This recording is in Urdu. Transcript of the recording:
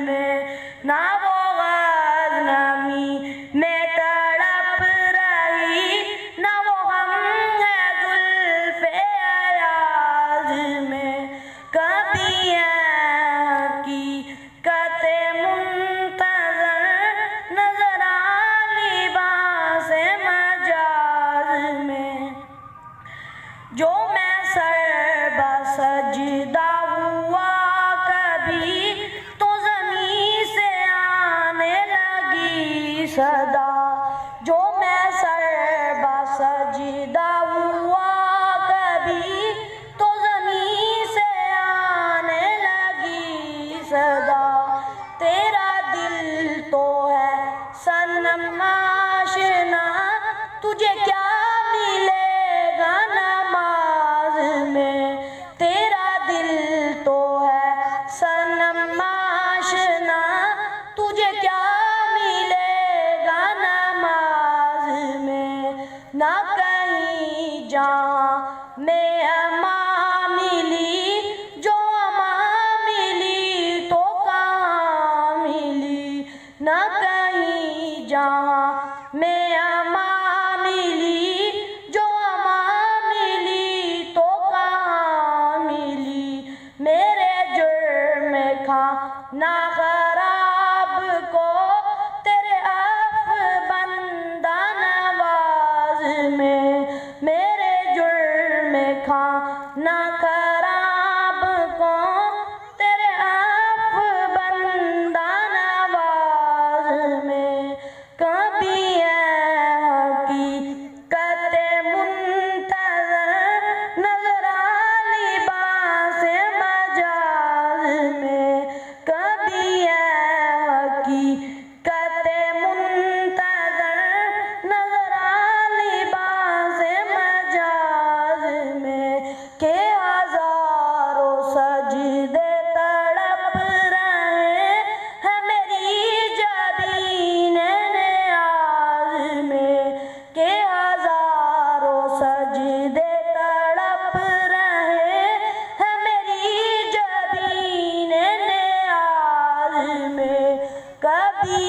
میں، نہ وہ غازنمی میں تڑپ رہی، نہ وہ غم ہے زلف ایاز میں، کبھی حقیقت منتظر نظر لباس مجاز میں، جو میں سر بسجدہ ہوا کبھی تو زمین سے آنے لگی صدا، جو میں سر بسجدہ ہوا کبھی تو زمین سے آنے لگی صدا، تیرا دل تو ہے صنم آشنا، تجھے کیا ملے گا نماز میں، تیرا دل تو ہے صنم آشنا، تجھے کیا ملے گا نماز میں، نہ کہیں جہاں میں اما ملی، جو اما ملی تو کہاں ملی، نہ کہیں جہاں میں اما ملی، جو اما ملی تو کہاں ملی، میرے جرم کھانا خراب کو تیرے عفو بندہ نواز میں، میرے جرم کھانا خراب کو تیرے عفو بندہ نواز میں، کبھی حقیقت منتظر نظر لباس مجاز میں، کبھی حقیقت منتظر نظر لباس مجاز میں، کہ ہزاروں سجدے تڑپ رہے ہیں میری جبین نیاز میں، کہ ہزاروں سجدے تڑپ رہے ہیں میری جبین نیاز میں، کبھی